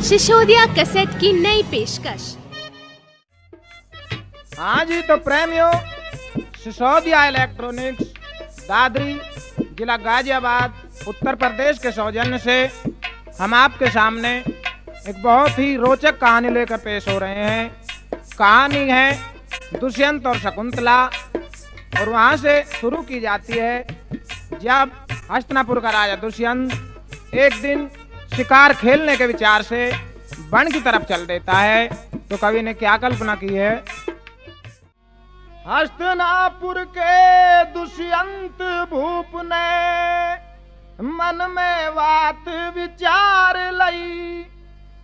Sisodia cassette की नई पेशकश। हाँ जी, तो प्रेमियों, सिसोदिया इलेक्ट्रॉनिक्स, दादरी, जिला गाजियाबाद, उत्तर प्रदेश के सौजन्य से हम आपके सामने एक बहुत ही रोचक कहानी लेकर पेश हो रहे हैं। कहानी है दुष्यंत और शकुंतला, और वहाँ से शुरू की जाती है जब हस्तिनापुर का राजा दुष्यंत एक दिन शिकार खेलने के विचार से वन की तरफ चल देता है। तो कवि ने क्या कल्पना की है? हस्तिनापुर के दुष्यंत भूप ने मन में बात विचार लई,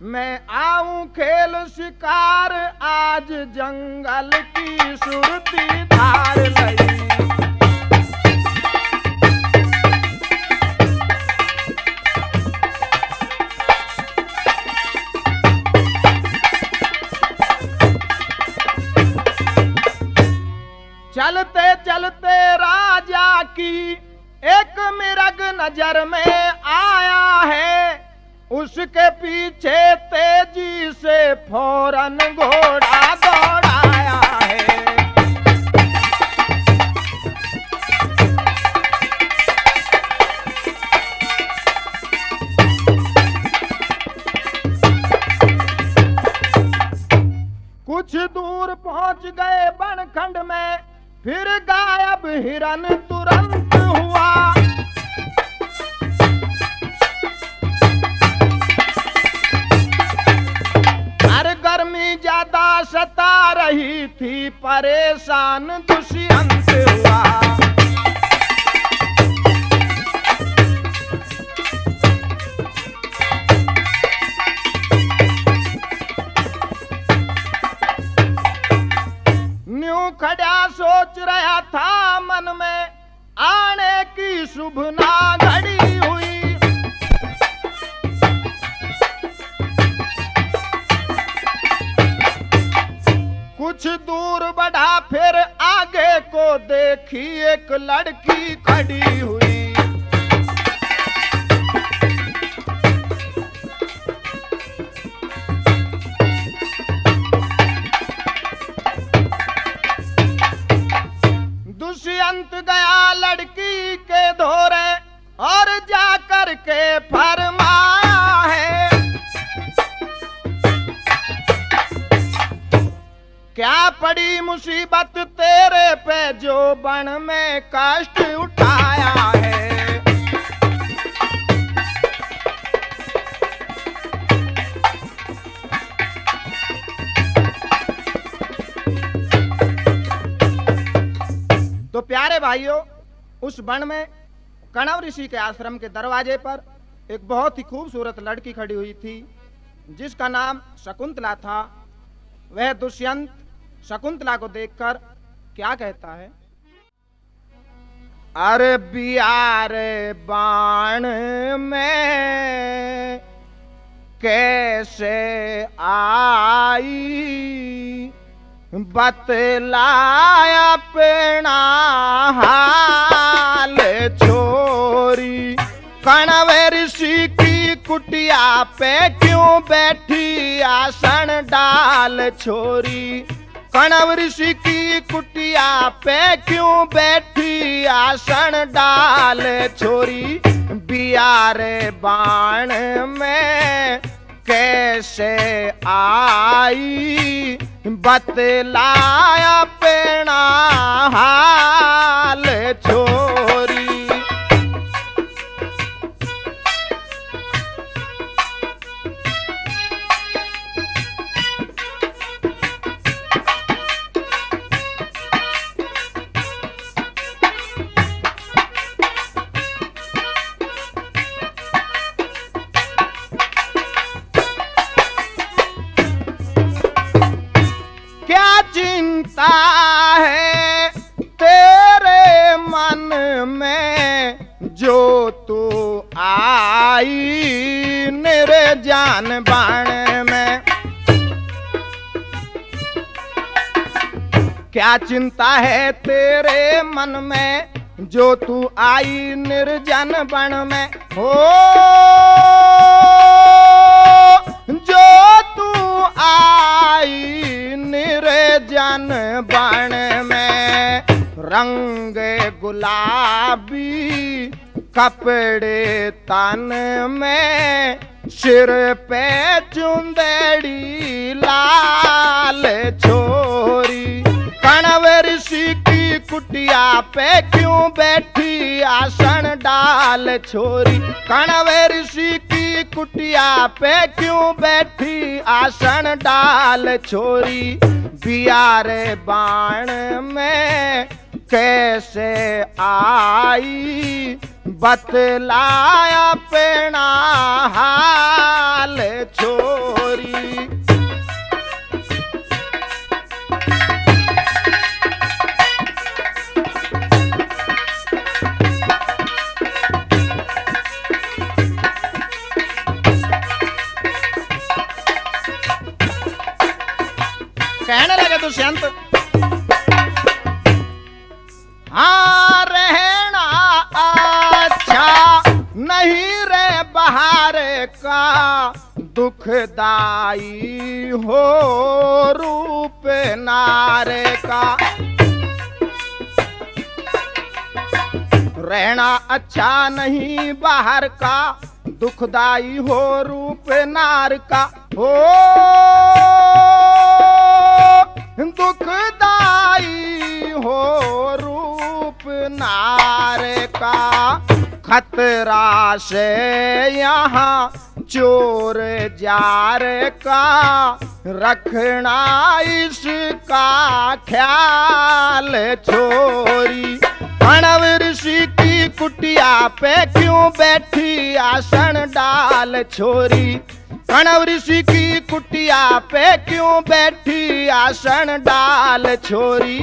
मैं आऊं खेल शिकार आज जंगल की सुरती धार लई। चलते चलते राजा की एक मिरग नजर में आया है, उसके पीछे तेजी से फौरन घोड़ा दौड़ाया है। कुछ दूर पहुंच गए बनखंड में, फिर गायब हिरन तुरंत हुआ। हर गर्मी ज्यादा सता रही थी, परेशान दुष्यंत हुआ। खड़ा सोच रहा था मन में, आने की शुभ ना घड़ी हुई। कुछ दूर बढ़ा, फिर आगे को देखी एक लड़की खड़ी हुई। दुष्यंत गया लड़की के धोरे और जाकर के फरमाया है, क्या पड़ी मुसीबत तेरे पे जो वन में कष्ट उठाया है। तो प्यारे भाइयों, उस वन में कणव ऋषि के आश्रम के दरवाजे पर एक बहुत ही खूबसूरत लड़की खड़ी हुई थी, जिसका नाम शकुंतला था। वह दुष्यंत शकुंतला को देखकर क्या कहता है? अरे बियार बाण में कैसे आई, बतलाया पेड़ा हाल छोरी, कणव ऋषि की कुटिया पे क्यों बैठी आसन डाल छोरी। कणव ऋषि की कुटिया पे क्यों बैठी आसन डाल छोरी, बियार बाण में कैसे आई, बतलाया पेड़ा हाल छोरी। क्या चिंता है तेरे मन में, जो तू आई निर्जन वन में। क्या चिंता है तेरे मन में, जो तू आई निर्जन वन में। हो जो कपड़े तन में, सिर पे चुंदेड़ी लाल छोरी। कण्व ऋषि की कुटिया पे क्यों बैठी आसन डाल छोरी। कण्व ऋषि की कुटिया पे क्यों बैठी आसन डाल छोरी। बियारे बाण में कैसे आई, बतलाया अपना हाल छोरी। कहने लगे दुष्यंत, हाँ रहना अच्छा नहीं रे बाहर का, दुखदाई हो रूप नारे का। रहना अच्छा नहीं बाहर का, दुखदाई हो रूप नार का। हो दुखदाई हो रूप नार का। खतरा से यहाँ चोर जार का, रखना इसका ख्याल छोरी। कण्व ऋषि की कुटिया पे क्यों बैठी आसन डाल छोरी। कण्व ऋषि की कुटिया पे क्यों बैठी आसन डाल छोरी।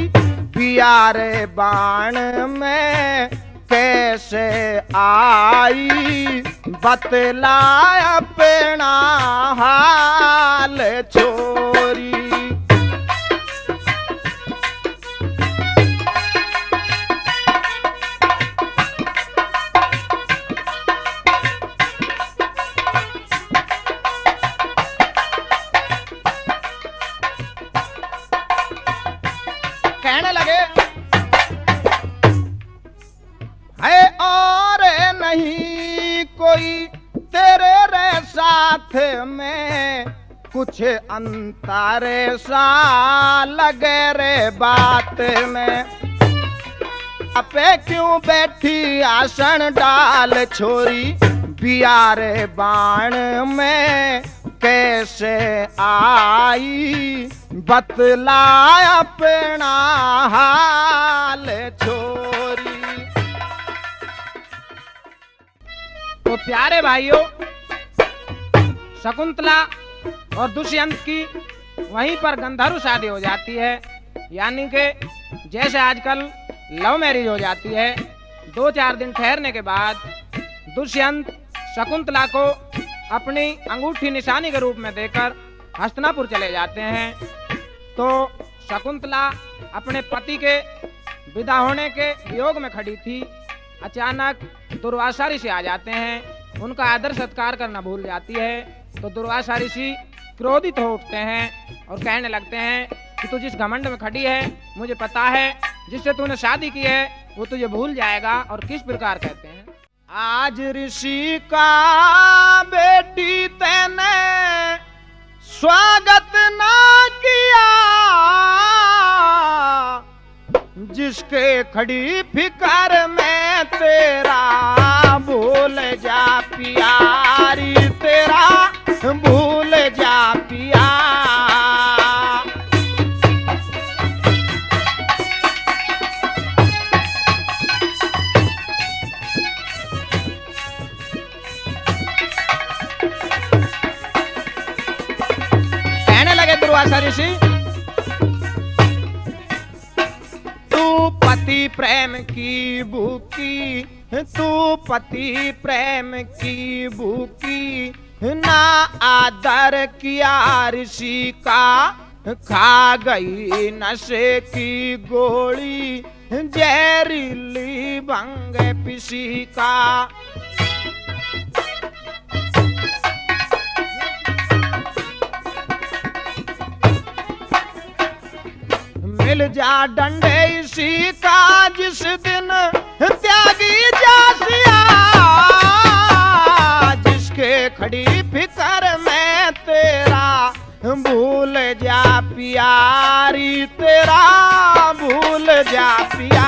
बियारे बाण में कैसे आई, बतला अपना हाल छोरी। कहने लगे, है और नहीं कोई तेरे रे साथ में, कुछ अंतर सा लगे रे बात में। पे क्यों बैठी आसन डाल छोरी। बियारे बाण में कैसे आई, बतला अपना हाल छोरी। तो प्यारे भाइयों, शकुंतला और दुष्यंत की वहीं पर गंधर्व शादी हो जाती है। यानी कि जैसे आजकल लव मैरिज हो जाती है, 2-4 दिन ठहरने के बाद दुष्यंत शकुंतला को अपनी अंगूठी निशानी के रूप में देकर हस्तिनापुर चले जाते हैं। तो शकुंतला अपने पति के विदा होने के वियोग में खड़ी थी। अचानक दुर्वासा ऋषि आ जाते हैं, उनका आदर सत्कार करना भूल जाती है। तो दुर्वासा ऋषि क्रोधित हो उठते हैं और कहने लगते हैं कि तू जिस घमंड में खड़ी है, मुझे पता है जिससे तूने शादी की है वो तुझे भूल जाएगा। और किस प्रकार कहते हैं, आज ऋषि का बेटी तेने स्वागत ना किया, जिसके खड़ी फिकर में तेरा भूल जा प्यारी, तेरा भूल जा पिया। कहने लगे दुर्वासा ऋषि, तू पति प्रेम की भूखी, तू पति प्रेम की भूखी, ना आदर किया ऋषि का, खा गई नशे की गोली, जहरीली भंग पिसी का। मिल जा डंडे इसी का, जिस दिन त्यागी जा सिया। फिकर में तेरा भूल जा प्यारी तेरा भूल जा पिया।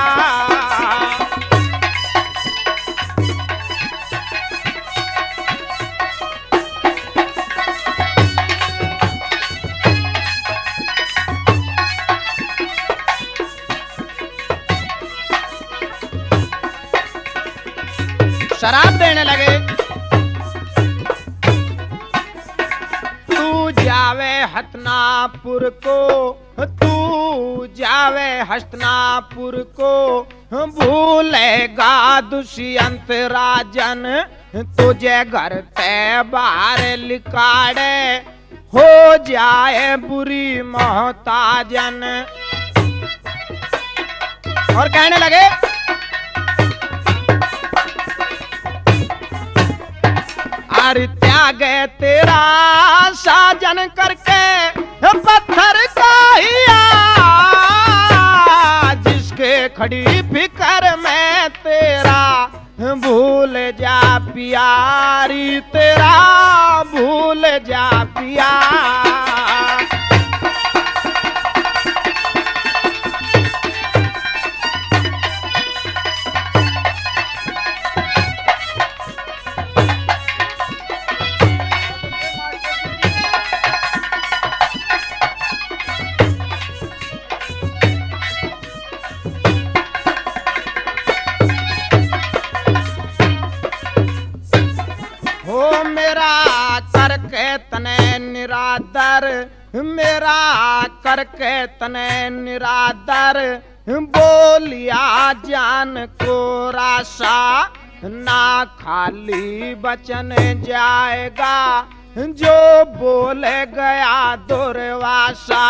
शराब देने लगे। तू जावे हस्तनापुर को तू जावे हस्तनापुर को भूलेगा दुष्यंत राजन तुझे घर ते बाहर लिकाड़े हो जाए बुरी मोहताजन। और कहने लगे अरे त्यागे तेरा साजन करके पत्थर का हिया जिसके खड़ी फिकर में तेरा भूल जा प्यारी तेरा भूल जा पिया। निरादर मेरा करके तने निरादर बोलिया जान को रासा ना खाली बचन जाएगा जो बोले गया दुर्वासा।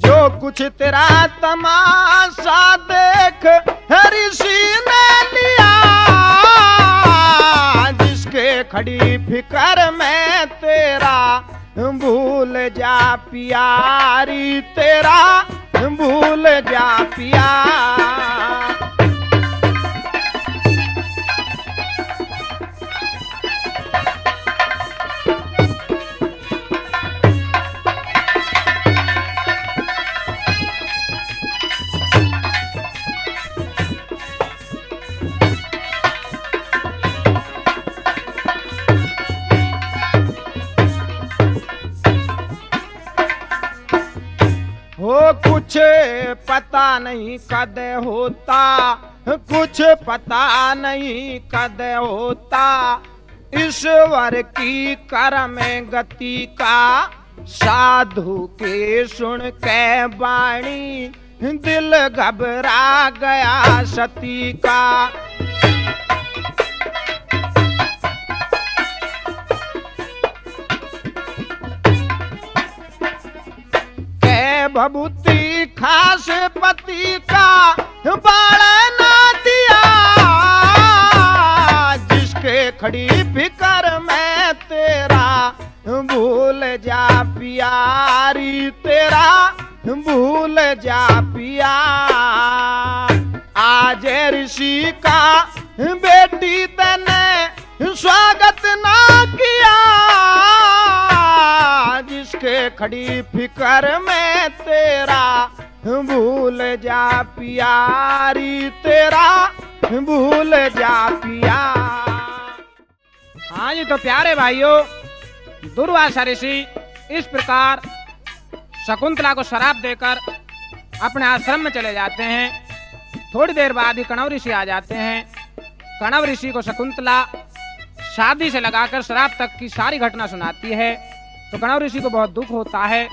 जो कुछ तेरा तमाशा देख ऋषि ने लिया जिसके खड़ी फिकर में तेरा भूल जा प्यारी तेरा भूल जा पिया। कुछ पता नहीं कद होता कुछ पता नहीं कद होता ईश्वर की कर्म गति का साधु के सुन के वाणी दिल घबरा गया सती का। भभूति खास पति का बाल ना दिया जिसके खड़ी फिकर में तेरा भूल जा प्यारी तेरा भूल जा पिया। आज ऋषि का बेटी तने स्वागत ना किया जिसके खड़ी फिकर में तेरा भूल जा प्यारी तेरा भूल जा पिया। हाँ जी, तो प्यारे भाइयों, दुर्वासा ऋषि इस प्रकार शकुंतला को शराब देकर अपने आश्रम में चले जाते हैं। थोड़ी देर बाद ही कणव ऋषि आ जाते हैं। कणव ऋषि को शकुंतला शादी से लगाकर शराब तक की सारी घटना सुनाती है। तो कणव ऋषि को बहुत दुख होता है।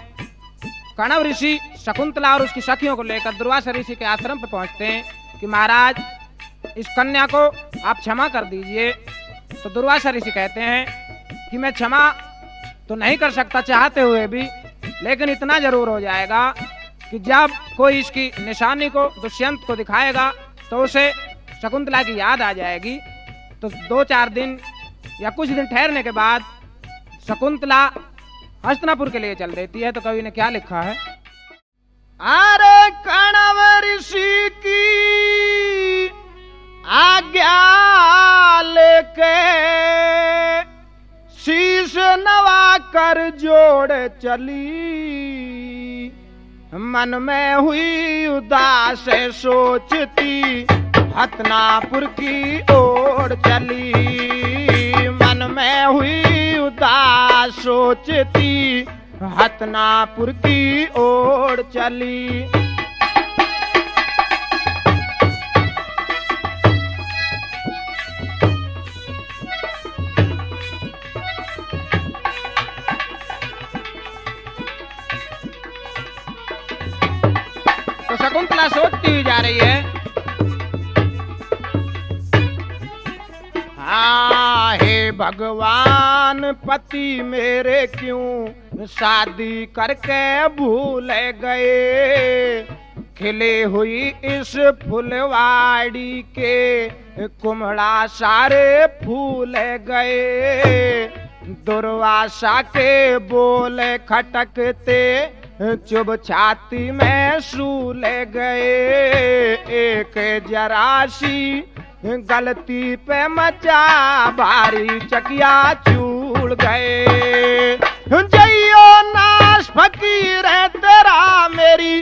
कणव ऋषि शकुंतला और उसकी सखियों को लेकर दुर्वासा ऋषि के आश्रम पर पहुंचते हैं कि महाराज, इस कन्या को आप क्षमा कर दीजिए। तो दुर्वासा ऋषि कहते हैं कि मैं क्षमा तो नहीं कर सकता चाहते हुए भी, लेकिन इतना जरूर हो जाएगा कि जब कोई इसकी निशानी को दुष्यंत को दिखाएगा तो उसे शकुंतला की याद आ जाएगी। तो 2-4 दिन या कुछ दिन ठहरने के बाद शकुंतला हस्तिनापुर के लिए चल देती है। तो कवि ने क्या लिखा है? अरे कणव कर जोड़ चली, मन में हुई उदास सोचती हसनापुर की ओर चली। मन में हुई उदास सोचती हसनापुर की ओर चली। तो शकुंतला सोचती हुई जा रही है, हाँ हे भगवान पति मेरे क्यों शादी करके भूल गए। खिले हुई इस फुलवाड़ी के कुमड़ा सारे फूल गए। दुर्वासा के बोल खटकते चुभ छाती में सूल गए। एक जरासी गलती पे मचा भारी चकिया चूड़ गए। जइयो नाश फकीर है तेरा मेरी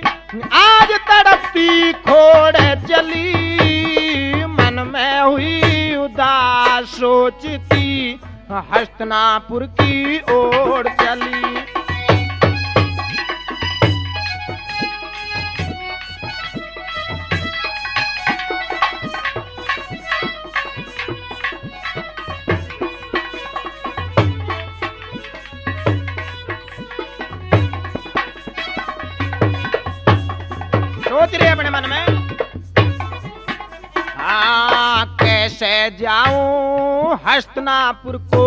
आज तड़पती खोड़ चली। मन में हुई उदास सोचती हसनापुर की ओर चली। सोच रहे अपने मन में, हाँ कैसे जाऊं हसनापुर को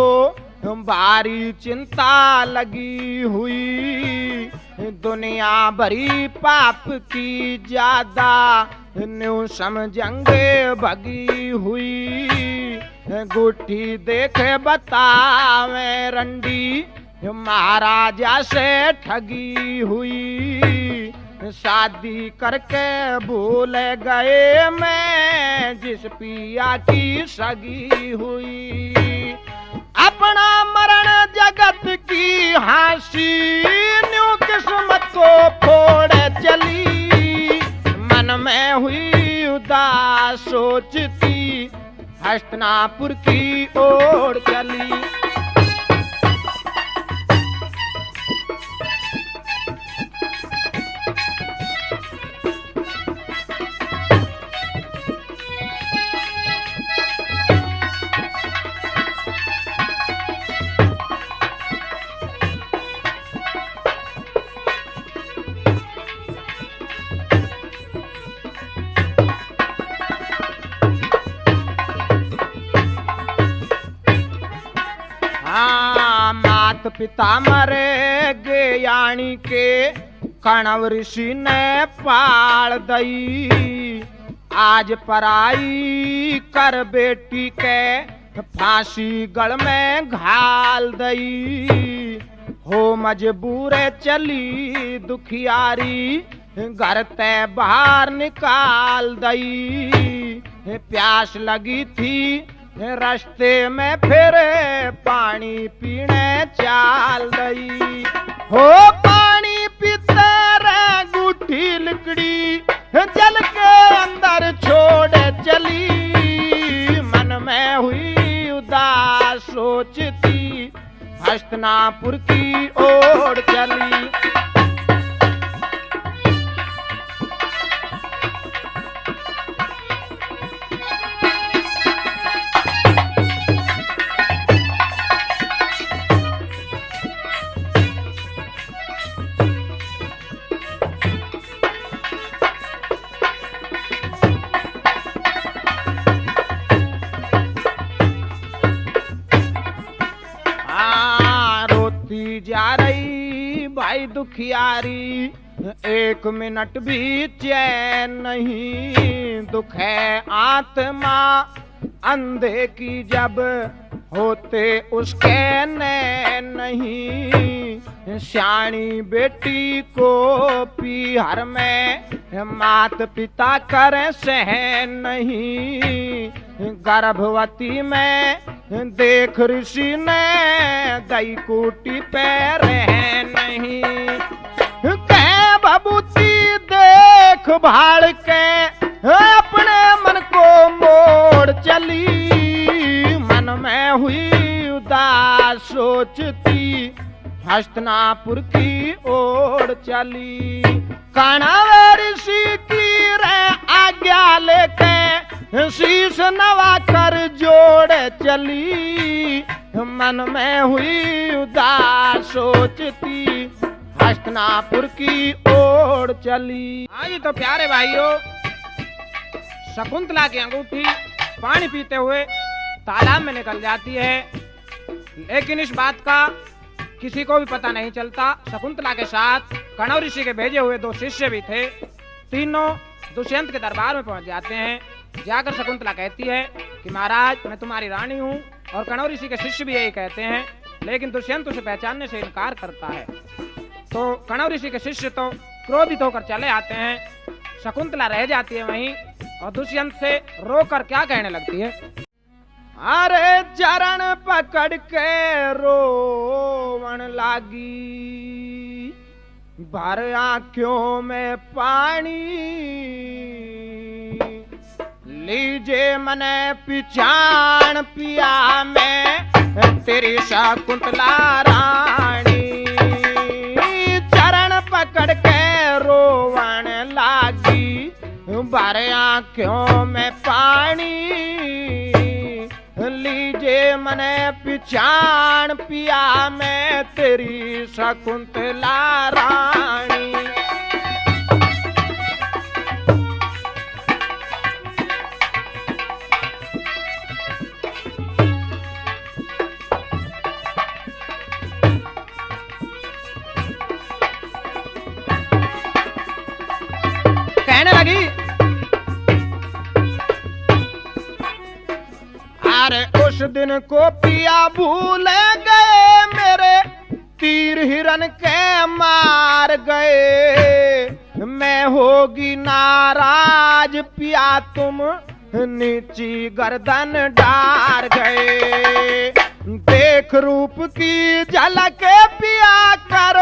भारी चिंता लगी हुई। दुनिया भरी पाप की ज्यादा न्यू समझंगे भगी हुई। गुठी देखे बतावे रंडी महाराजा से ठगी हुई। शादी करके भूल गए मैं जिस पिया की सगी हुई। अपना मरण जगत की हासी न्यू किस्मत को फोड़ चली। मन में हुई उदास सोचती हसनापुर की ओर चली। मात पिता मरे ज्ञानी के कणव ऋषि ने पाल दई। आज पराई कर बेटी के फांसी गढ़ में घाल दई। हो मजबूर चली दुखियारी घर ते बाहर निकाल दई। प्यास लगी थी रास्ते में फिर पानी पीने चाल दई। हो पानी पीते रे गुठी लिकड़ी जल के अंदर छोड़ चली। मन में हुई उदास सोचती हसनापुर की ओर चली। जा रही भाई दुखियारी एक मिनट भी चैन नहीं। दुख है आत्मा अंधे की जब होते उसके नैन नहीं। श्याणी बेटी को पीहर में मात पिता करे सहन नहीं। गर्भवती में देख ऋषि ने गई कूटी पे रह नहीं, कह भभूति देख भाड़ के अपने मन को मोड़ चली। मन में हुई उदास सोचती हस्तिनापुर की ओर चली। कणव ऋषि की रे आज्ञा लेके शीश नवा कर जोड़ चली। मन में हुई उदास सोचती हस्तिनापुर की ओर चली। आज तो प्यारे भाइयों, शकुंतला की अंगूठी पानी पीते हुए तालाब में निकल जाती है, लेकिन इस बात का किसी को भी पता नहीं चलता। शकुंतला के साथ कणव ऋषि के भेजे हुए 2 शिष्य भी थे। तीनों दुष्यंत के दरबार में पहुंच जाते हैं। जाकर शकुंतला कहती है कि महाराज, मैं तुम्हारी रानी हूँ। और कणव ऋषि के शिष्य भी यही कहते हैं, लेकिन दुष्यंत उसे पहचानने से इनकार करता है। तो कणव ऋषि के शिष्य तो क्रोधित होकर चले आते हैं। शकुंतला रह जाती है वहीं और दुष्यंत से रोकर क्या कहने लगती है। अरे चरण पकड़ के रोवन लागी, भर आंखों में पानी, लीजे मने पिछाण पिया में तेरी शकुंतला रानी। चरण पकड़ के रोवन लागी, भर आंखों में पानी, लीजे मने पिछाण पिया में तेरी शकुंतला रानी। कहने लगी, अरे उस दिन को पिया भूल गए, मेरे तीर हिरन के मार गए। मैं होगी नाराज पिया, तुम नीची गर्दन डार गए। देख रूप की झलक पिया कर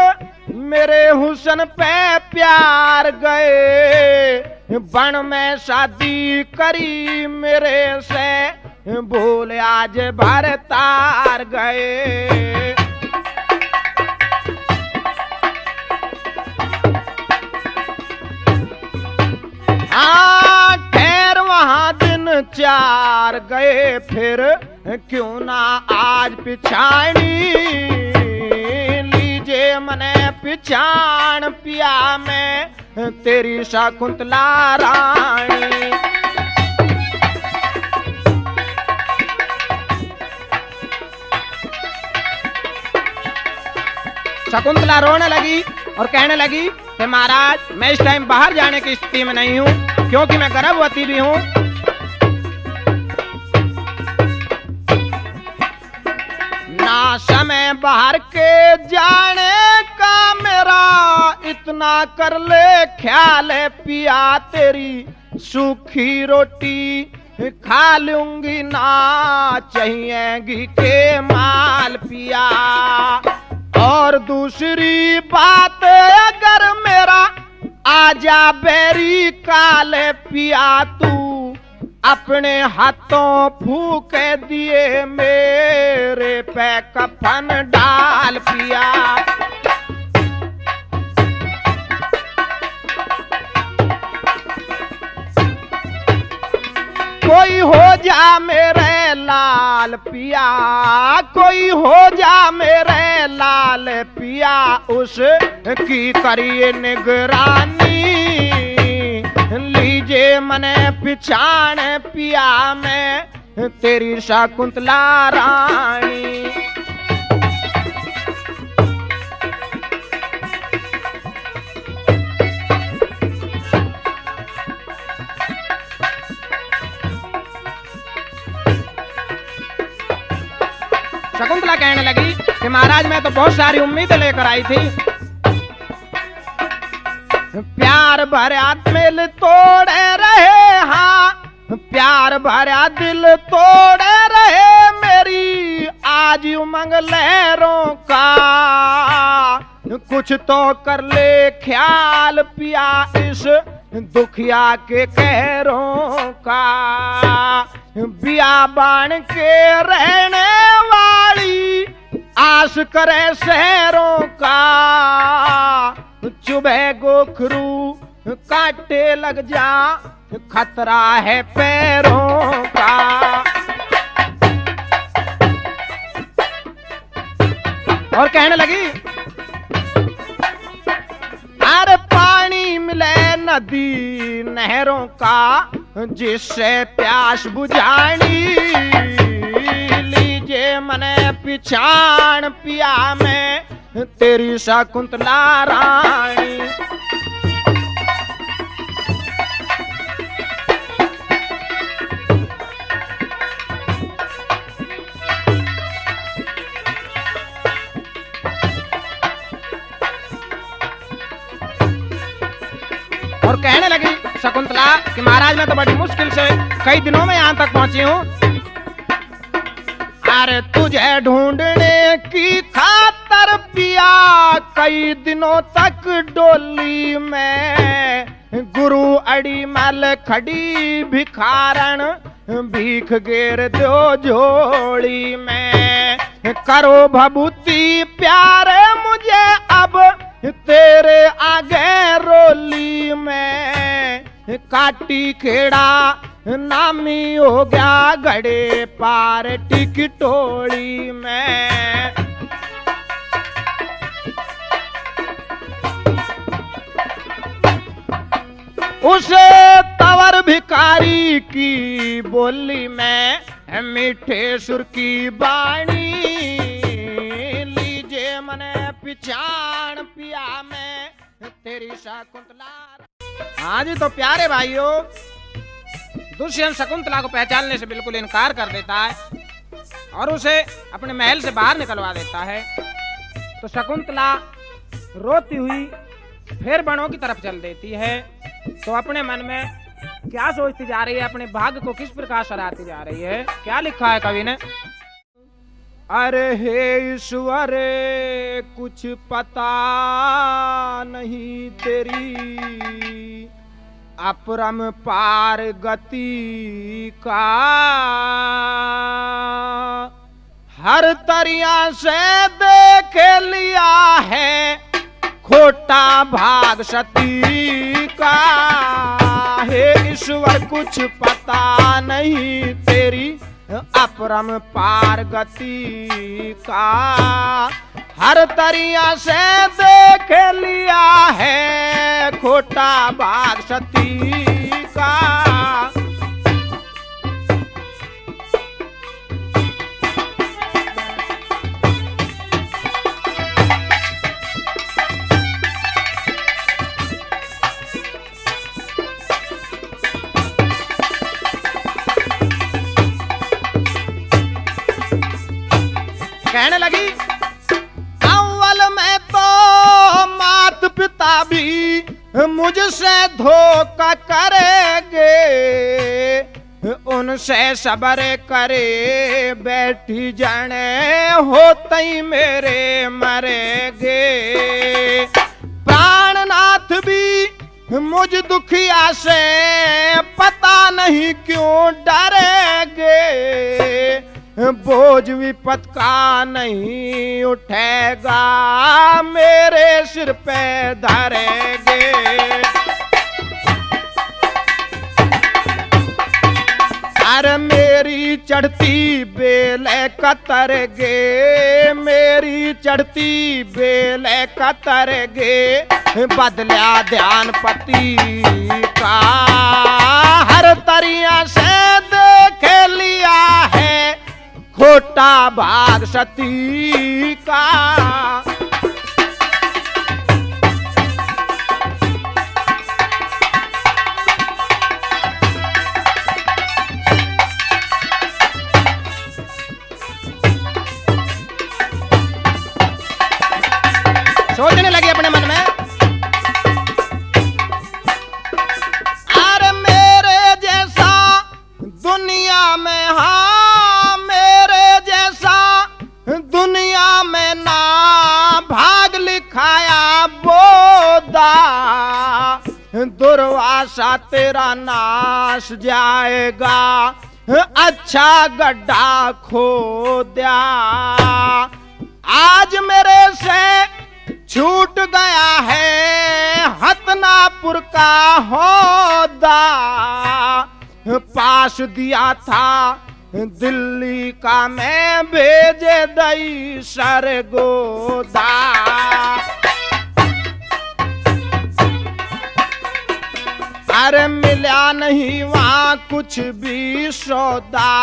मेरे हुस्न पे प्यार गए। बन में शादी करी मेरे से, भूल आज भर तार गए। ठहर वहां दिन 4 गए, फिर क्यों ना आज पिछाड़ी, लीजे मने पिछाण पिया में तेरी शकुंतला रानी। शकुंतला रोने लगी और कहने लगी कि महाराज, मैं इस टाइम बाहर जाने की स्थिति में नहीं हूँ, क्योंकि मैं गर्भवती भी हूँ। ना समय बाहर के जाने का मेरा, इतना कर ले ख्याल पिया, तेरी सूखी रोटी खा लूंगी ना चाहिएगी के माल पिया। और दूसरी बात, अगर मेरा आजा बेरी काले पिया, तू अपने हाथों फूक दिए मेरे पे कफन डाल पिया। कोई हो जा मेरे लाल पिया, कोई हो जा मेरे लाल पिया, उस की करिए निगरानी, लीजे मने पिछाण पिया में तेरी शकुंतला रानी। शकुंतला कहने लगी कि महाराज, मैं तो बहुत सारी उम्मीदें लेकर आई थी। प्यार भरा दिल तोड़े रहे, हाँ प्यार भरा दिल तोड़े रहे, मेरी तेरी आज उमंग लहरों का, कुछ तो कर ले ख्याल पिया इस दुखिया के कहरों का। बियाबान के रहने वाली आस करे शहरों का, चुभे गोखरू काटे लग जा खतरा है पैरों का। और कहने लगी अरे पानी मिले नदी नहरों का, जिससे प्यास बुझानी, लीजिए मने पिछाण पिया में तेरी शकुंतला रानी। और कहने लगी शकुंतला कि महाराज मैं तो बड़ी मुश्किल से कई दिनों में यहाँ तक पहुंची हूँ। अरे तुझे ढूंढने की खातर पिया कई दिनों तक डोली में, गुरु अड़ी मल खड़ी भिखारण भीख गेर दो झोली में। करो भभूति प्यारे मुझे अब तेरे आगे रोली में, काटी खेड़ा नामी हो गया घड़े पार टिकटोली में। उसे तवर भिखारी की बोली में मीठे सुर की बाणी, लीजिए मने पिछाण पिया में तेरी शकुंतला। हाँ जी तो प्यारे भाइयों, दुष्यंत शकुंतला को पहचानने से बिल्कुल इनकार कर देता है और उसे अपने महल से बाहर निकलवा देता है। तो शकुंतला रोती हुई फिर वनों की तरफ चल देती है। तो अपने मन में क्या सोचती जा रही है, अपने भाग्य को किस प्रकार सराहती जा रही है। क्या लिखा है कवि ने, अरे हे ईश्वर कुछ पता नहीं तेरी अपरम पार गति का, हर तरिया से देख लिया है खोटा भाग सती का। हे ईश्वर कुछ पता नहीं तेरी अपरम पार गति का, हर तरिया से देख लिया है खोटा भाग सती का। कहने लगी अव्वल में तो मात पिता भी मुझसे धोखा करेंगे, उनसे सबर करे बैठी जाने होते ही मेरे मरेगे। प्राणनाथ भी मुझ दुखिया से पता नहीं क्यों डरेगे, बोझ विपत का नहीं उठेगा मेरे सिर पे धरेगे। अरे मेरी चढ़ती बेल कतरगे, मेरी चढ़ती बेल कतरगे, बदला ध्यान पति का, हर तरिया से देख लिया है खोटा भाग सती का। सोचने लगी अपने मन में, अरे मेरे जैसा दुनिया में, हाँ मेरे जैसा दुर्वासा तेरा नाश जाएगा, अच्छा गड्ढा खोदा। आज मेरे से छूट गया है हतनापुर का होदा, पास दिया था दिल्ली का मैं भेजे दई सरगोदा। अरे मिला नहीं वहाँ कुछ भी सौदा,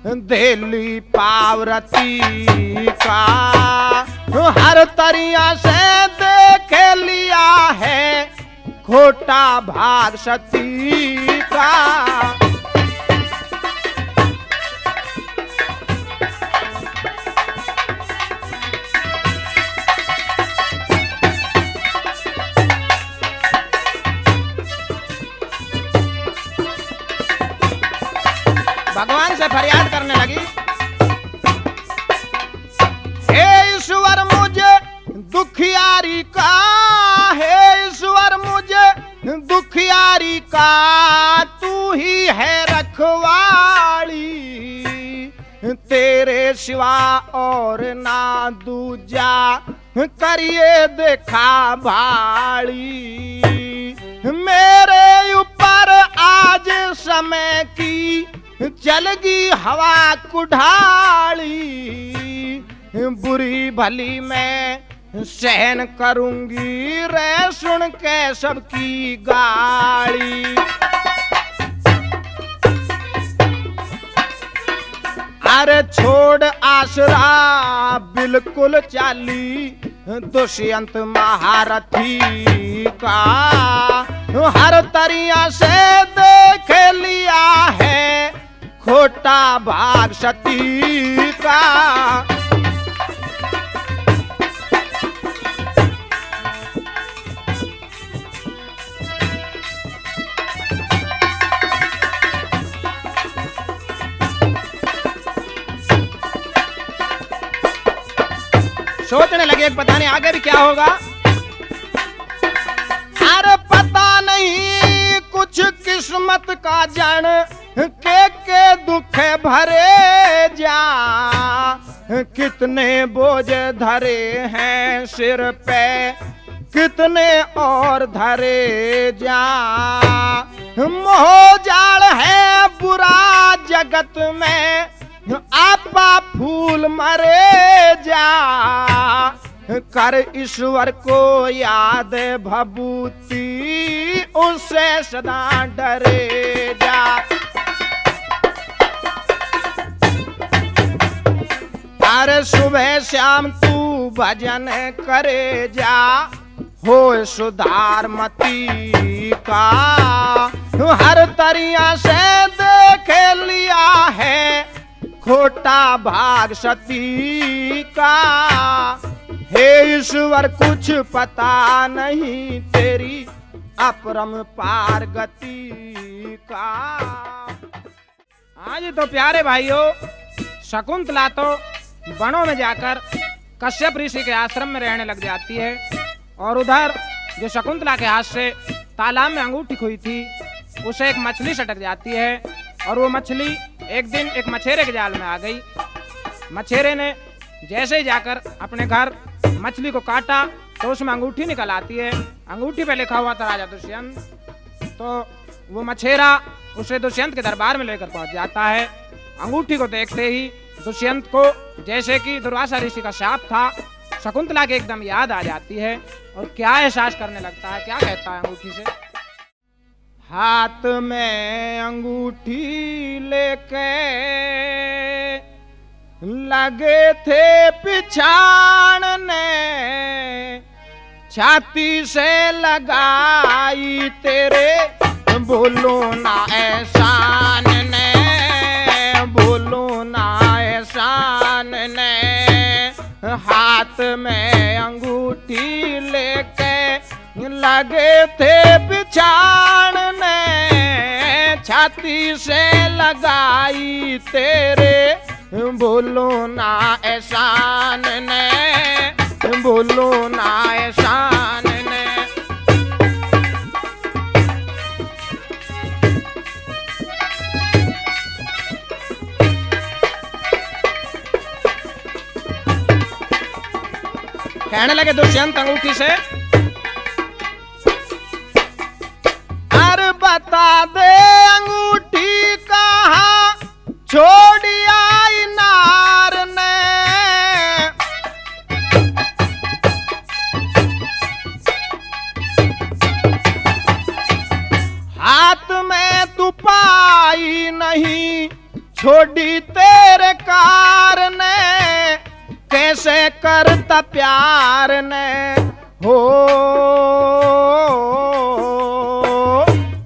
दिल्ली पावरती का हर तरिया से देख लिया है खोटा भाग सती का। भगवान से फरियाद करने लगी, हे ईश्वर मुझे दुखियारी का, हे ईश्वर मुझे दुखियारी का, तू ही है रखवाली, तेरे सिवा और ना दूजा करिए देखा भाड़ी। मेरे ऊपर आज समय की चलगी हवा कुढ़ाली, बुरी भली मैं सहन करूंगी रे सुन के सबकी गाली। अरे छोड़ आसरा बिल्कुल चाली दुष्यंत महारथी का, हर तरिया से देख लिया है खोटा भाग सती का। सोचने लगे पता नहीं आगे भी क्या होगा। अरे पता नहीं कुछ किस्मत का जन के दुख भरे जा, कितने बोझ धरे हैं सिर पे कितने और धरे जा। मोह जाल है बुरा जगत में आपा फूल मरे जा, कर ईश्वर को याद भभूति उससे सदा डरे जा। अरे सुबह शाम तू भजन करे जा, हो सुधार मती का, हर तरिया से देख लिया है खोटा भाग सती का। हे ईश्वर कुछ पता नहीं तेरी अपरम पार गति का। हाँ जी तो प्यारे भाइयों, शकुंतला तो वनों में जाकर कश्यप ऋषि के आश्रम में रहने लग जाती है, और उधर जो शकुंतला के हाथ से तालाब में अंगूठी खोई थी उसे एक मछली सटक जाती है, और वो मछली एक दिन एक मछेरे के जाल में आ गई। मछेरे ने जैसे ही जाकर अपने घर मछली को काटा तो उसमें अंगूठी निकल आती है। अंगूठी पे लिखा हुआ था राजा दुष्यंत। तो वो मछेरा उसे दुष्यंत के दरबार में लेकर पहुंच जाता है। अंगूठी को देखते ही दुष्यंत को जैसे कि दुर्वासा ऋषि का शाप था, शकुंतला की एकदम याद आ जाती है और क्या एहसास करने लगता है। क्या कहता है अंगूठी से, हाथ में अंगूठी लेके लगे थे पिछाड़ने, छाती से लगाई तेरे बोलो ना एहसान ने, बोलो ना एहसान ने। हाथ में अंगूठी लेके लगे थे पिछाड़ने, छाती से लगाई तेरे बोलो ना एहसान ने, बोलो ना एहसान ने। कहने लगे दुष्यंत अंगूठी से, अरे बता दे अंगूठी कहाँ छोड़ आई नार ने, हाथ में तू पाई नहीं छोड़ी तेरे कार ने, कैसे करता प्यार ने हो,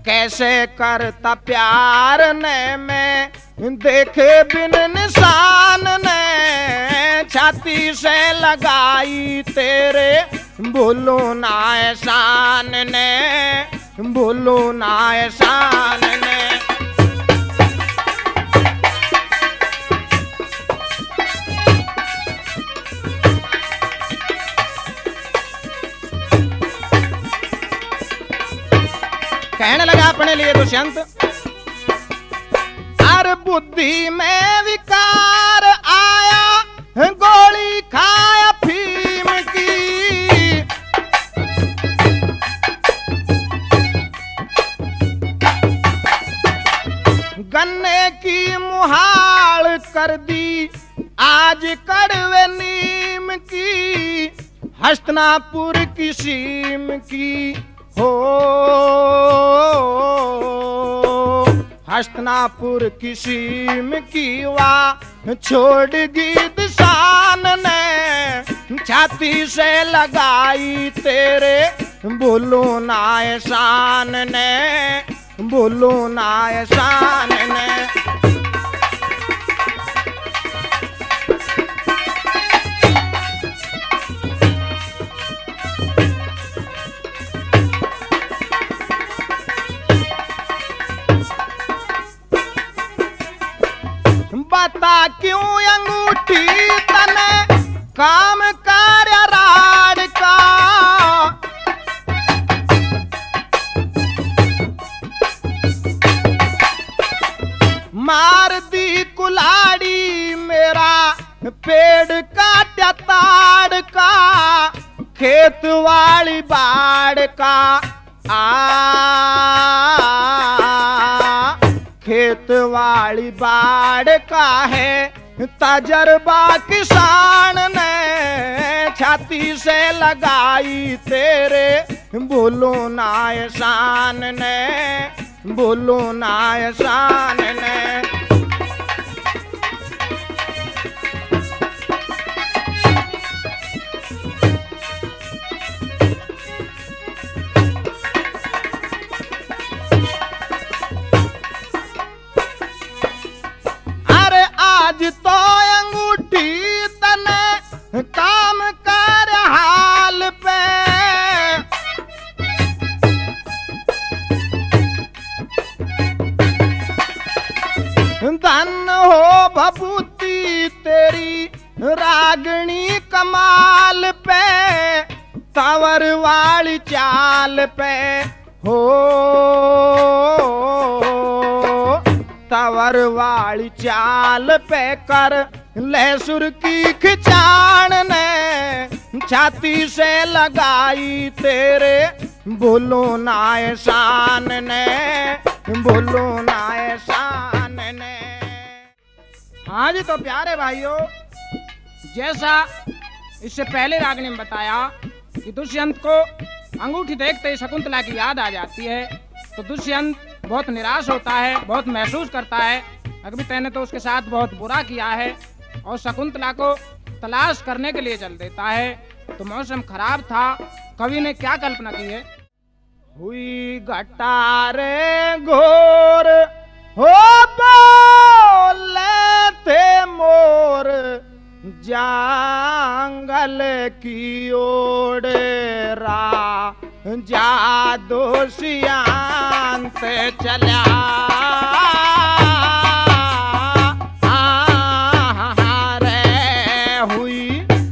कैसे करता प्यार ने, मैं देखे बिन निशान ने, छाती से लगाई तेरे बोलो ना एहसान ने, बोलो ना एहसान ने। कहने लगा अपने लिए दुष्यंत, अरे बुद्धि में विकार आया, गोली खाया फीम की, गन्ने की मुहाल कर दी आज कड़वे नीम की, हस्तिनापुर की सीम की हो, हस्तिनापुर की सीम की वाह छोड़ गीत शान ने, छाती से लगाई तेरे बोलो ना एहसान ने, बोलो ना एहसान ने। बता क्यों अंगूठी तने काम कर राड का, मार दी कुल्हाड़ी मेरा पेड़ काटा ताड़ का, खेत वाली बाड़ का खेत वाली बाड़ का है तजर्बा किसान ने, छाती से लगाई तेरे बोलो ना एहसान ने, बोलो ना एहसान ने। आज तो अंगूठी तने काम कर हाल पे, धन हो भभूति तेरी रागणी कमाल पे, तंवर वाली चाल पे हो, तंवर वाली चाल पे कर लहसुर की खिचान ने, छाती से लगाई तेरे बोलो ना एहसान ने, बोलो ना एहसान ने। हाँ जी, तो प्यारे भाइयों, जैसा इससे पहले रागनी ने बताया कि दुष्यंत को अंगूठी देखते ही शकुंतला की याद आ जाती है, तो दुष्यंत बहुत निराश होता है, बहुत महसूस करता है अभी तैने तो उसके साथ बहुत बुरा किया है, और शकुंतला को तलाश करने के लिए चल देता है। तो मौसम खराब था, कवि ने क्या कल्पना की है, हुई घटारे घोर हो बोले थे मोर, जंगल की ओर रा जादो सियांत चला, रे हुई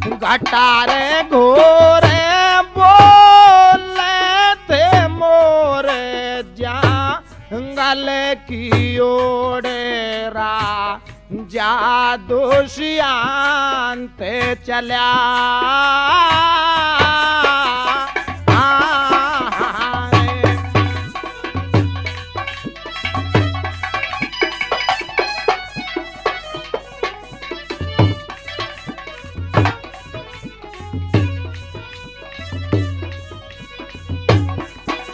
घटारे घोरे बोले थे मोरे, जंगल की ओर रा जादू सियांते चल्या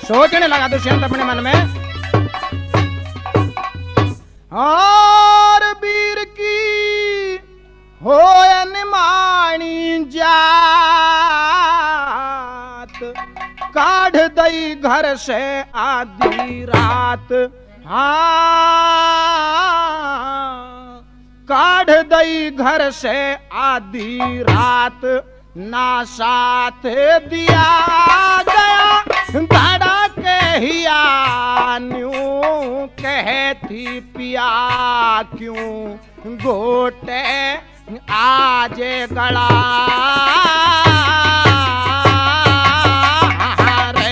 सोचने लगा दुष्यंत अपने मन में, और वीर की हो निमाणी जात, काढ़ दई घर से आधी रात। हाँ, काढ़ दई घर से आधी रात, ना साथ दिया गया धड़ा के हिया न्यूं कहती पिया क्यों गोटे आज गड़ा रे।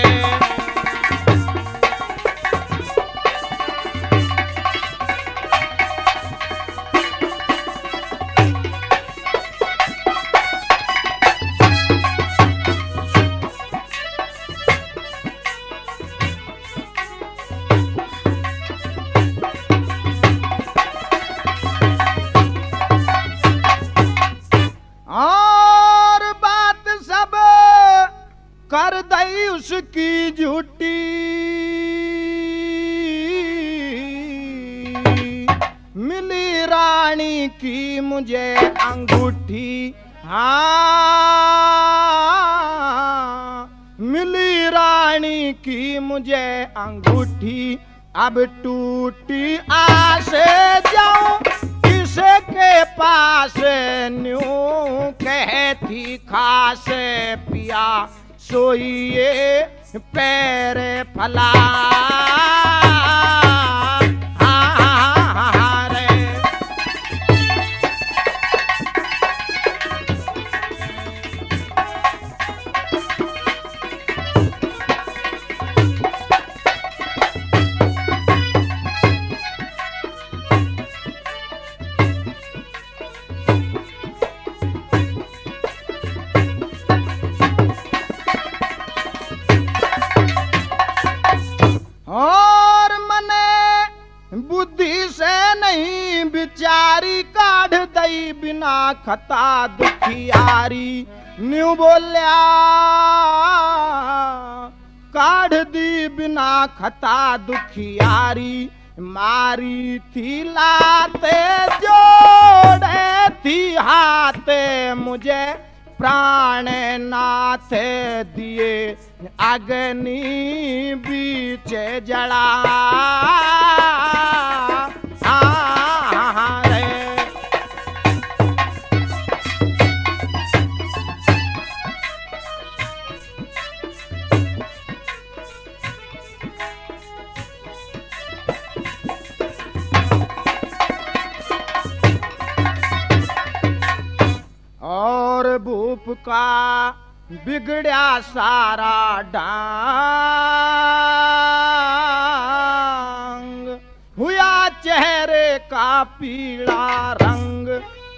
और बात सब कर दई उसकी झूठी, मिली रानी की मुझे अंगूठी। हाँ, मिली रानी की मुझे अंगूठी, अब टूटी आस जाऊं किसे के पास न्यूं कहती खास पिया सोइए पैर फला रे। और मने बुद्धि से नहीं बिचारी, काढ़ दई बिना खता दुखियारी। न्यू बोल्या काढ़ दी बिना खता दुखियारी, मारी थी लाते जोड़े थी हाथे मुझे प्राण नाथ दिए अग्नि बीच जला रे। और भूप का बिगड़ा सारा ढंग, हुआ चेहरे का पीला रंग।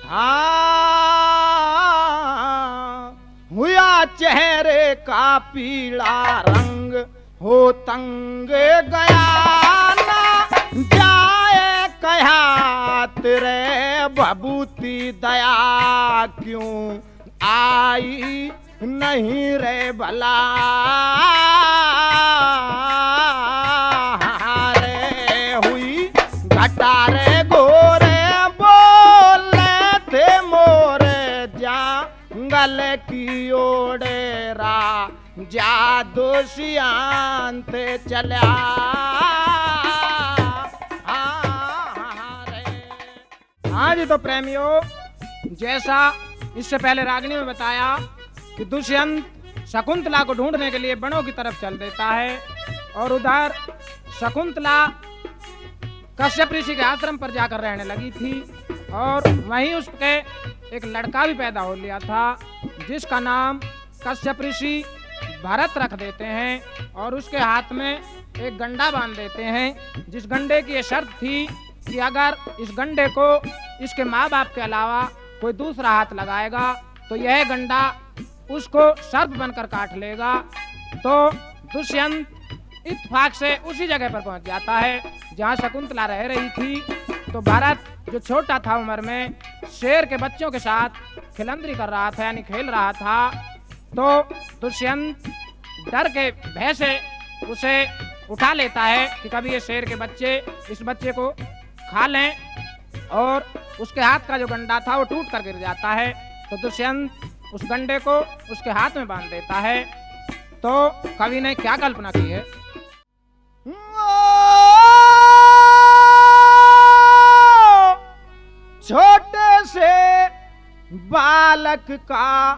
हाँ, हुआ चेहरे का पीला रंग, हो तंग गया ना जाए कहा तेरे भभूति दया क्यों आई नहीं रे भला रे। हुई घटा रे गोरे बोले थे मोरे जंगल की ओडेरा, जादू सियांत चला रे। हाँ जी, तो प्रेमियों, जैसा इससे पहले रागिनी में बताया कि दुष्यंत शकुंतला को ढूंढने के लिए वनों की तरफ चल देता है, और उधर शकुंतला कश्यप ऋषि के आश्रम पर जाकर रहने लगी थी, और वहीं उसके एक लड़का भी पैदा हो लिया था जिसका नाम कश्यप ऋषि भरत रख देते हैं, और उसके हाथ में एक गंडा बांध देते हैं, जिस गंडे की ये शर्त थी कि अगर इस गंडे को इसके माँ बाप के अलावा कोई दूसरा हाथ लगाएगा तो यह गंडा उसको सर्प बनकर काट लेगा। तो दुष्यंत इत्तेफाक से उसी जगह पर पहुंच जाता है जहां शकुंतला रह रही थी। तो भरत जो छोटा था उम्र में, शेर के बच्चों के साथ खिलंदरी कर रहा था, यानी खेल रहा था। तो दुष्यंत डर के भय से उसे उठा लेता है कि कभी ये शेर के बच्चे इस बच्चे को खा लें, और उसके हाथ का जो गंडा था वो टूट कर गिर जाता है। तो दुष्यंत उस गंडे को उसके हाथ में बांध देता है। तो कवि ने क्या कल्पना की है? छोटे से बालक का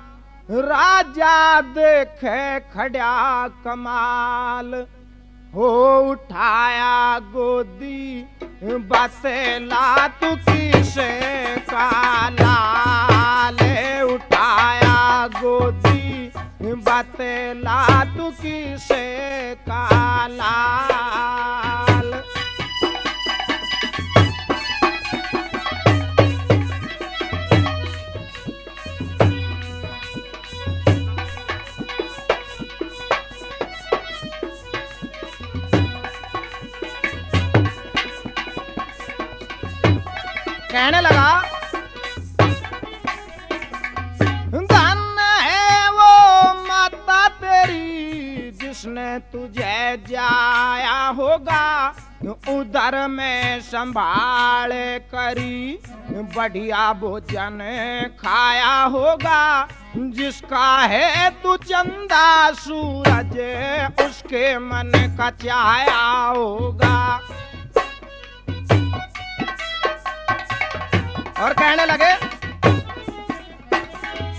राजा देखे खड़ा कमाल, हो उठाया गोदी बतला तू किसे काला, ले उठाया गोदी बतला तू किसे काला। कहने लगा, धन है वो माता तेरी जिसने तुझे जाया होगा, उधर में संभाल करी बढ़िया भोजन खाया होगा। जिसका है तू चंदा सूरज उसके मन का चाया होगा। और कहने लगे,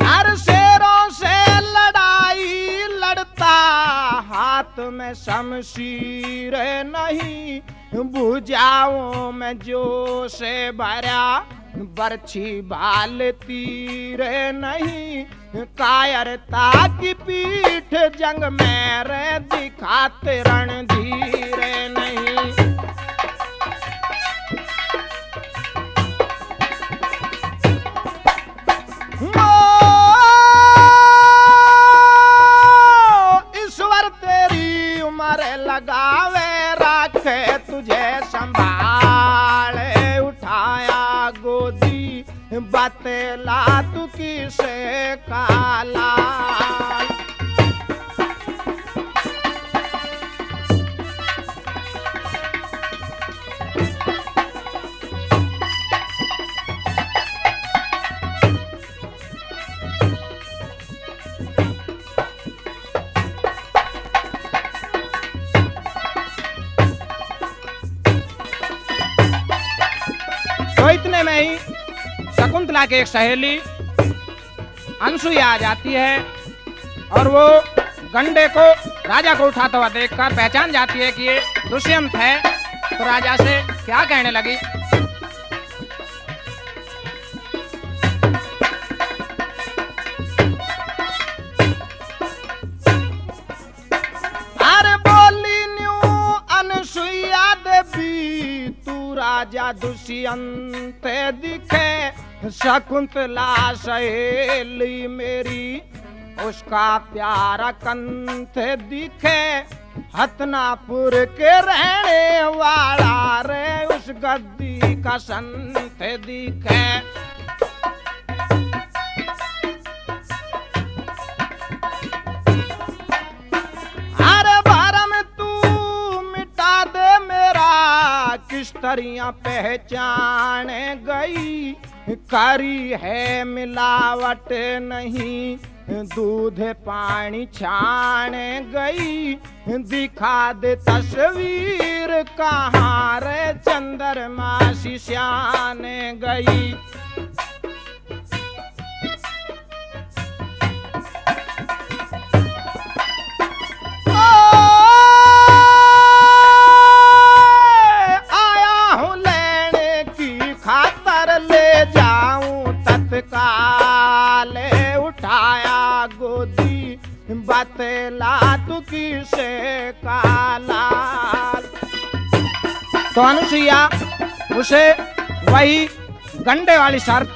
हर शेरों से लड़ाई लड़ता हाथ में शमशीर नहीं, भुजाओं में जोश भरा बरछी भाल तीर नहीं। कायरता की पीठ जंग में रे दिखाते रणधीर नहीं। ईश्वर तेरी उम्र लगावे राखे तुझे संभाले, उठाया गोदी बतला तू किसे काला। तो इतने में ही शकुंतला की एक सहेली अनसुईया आ जाती है और वो गंडे को राजा को उठाता हुआ देखकर पहचान जाती है कि ये दुष्यंत है। तो राजा से क्या कहने लगी, अरे बोली न्यू अनसुईया देवी तू राजा दुष्यंत दिखे, शकुंतला सहेली मेरी उसका प्यारा कंठ दिखे। हतनापुर के रहने वाला रे उस गद्दी का संत दिखे। अरे भरम तू मिटा दे मेरा किस तरह पहचान गई, करी है मिलावट नहीं दूध पानी छान गई। दिखा दे तस्वीर कहाँ रे चंद्रमा सियान गई। आया हूँ लेने की खातर ले जाऊं तत्काल, उठाया गोदी बतला तू किसे काला। तो अनुसुईया उसे वही गंडे वाली शर्त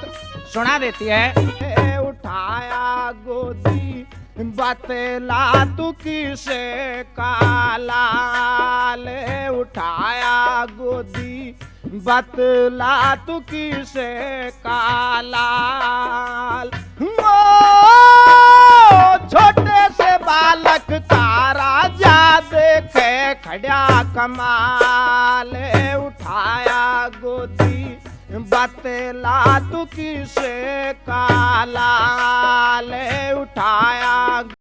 सुना देती है। उठाया गोदी बतला तू किसे काला, ले उठाया गोदी बतला तू किसे काला। ओ छोटे से बालक का राजा देखे खड़ा कमाल, उठाया गोदी बतला तू किसे काला, ले उठाया